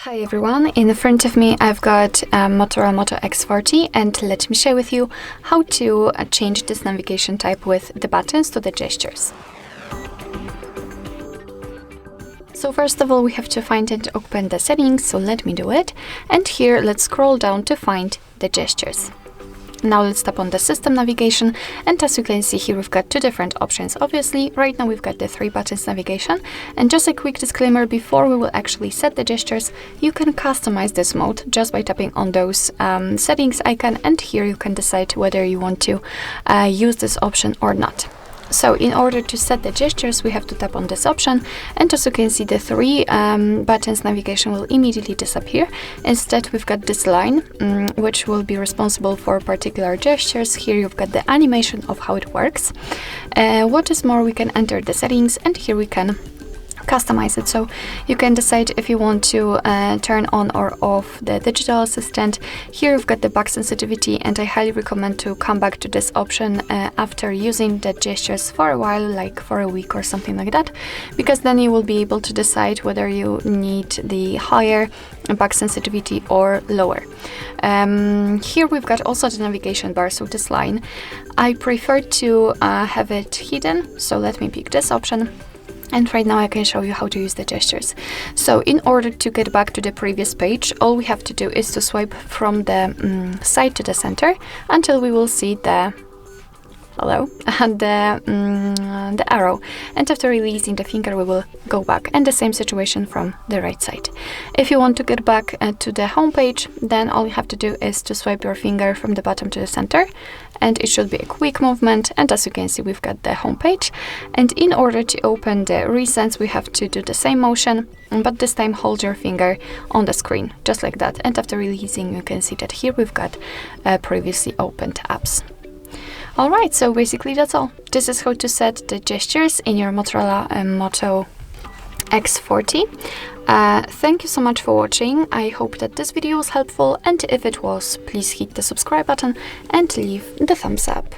Hi everyone, in front of me I've got a Motorola Moto X40 and let me share with you how to change this navigation type with the buttons to the gestures. So first of all we have to find and open the settings, so let me do it. And here let's scroll down to find the gestures. Now let's tap on the system navigation, and as you can see here we've got two different options. Obviously right now we've got the 3 buttons navigation, and just a quick disclaimer before we will actually set the gestures, you can customize this mode just by tapping on those settings icon, and here you can decide whether you want to use this option or not. So in order to set the gestures we have to tap on this option, and as you can see the 3 buttons navigation will immediately disappear. Instead we've got this line which will be responsible for particular gestures. Here you've got the animation of how it works. What is more, we can enter the settings and here we can customize it, so you can decide if you want to turn on or off the digital assistant. Here you've got the back sensitivity, and I highly recommend to come back to this option after using the gestures for a while, like for a week or something like that, because then you will be able to decide whether you need the higher back sensitivity or lower. Here we've got also the navigation bar, so this line. I prefer to have it hidden, so let me pick this option. And right now I can show you how to use the gestures. So in order to get back to the previous page, all we have to do is to swipe from the side to the center until we will see the the arrow, and after releasing the finger we will go back, and the same situation from the right side. If you want to get back to the home page, then all you have to do is to swipe your finger from the bottom to the center, and it should be a quick movement, and as you can see we've got the home page. And in order to open the recents we have to do the same motion, but this time hold your finger on the screen just like that, and after releasing you can see that here we've got previously opened apps. Alright, so basically that's all. This is how to set the gestures in your Motorola Moto X40. Thank you so much for watching. I hope that this video was helpful, and if it was, please hit the subscribe button and leave the thumbs up.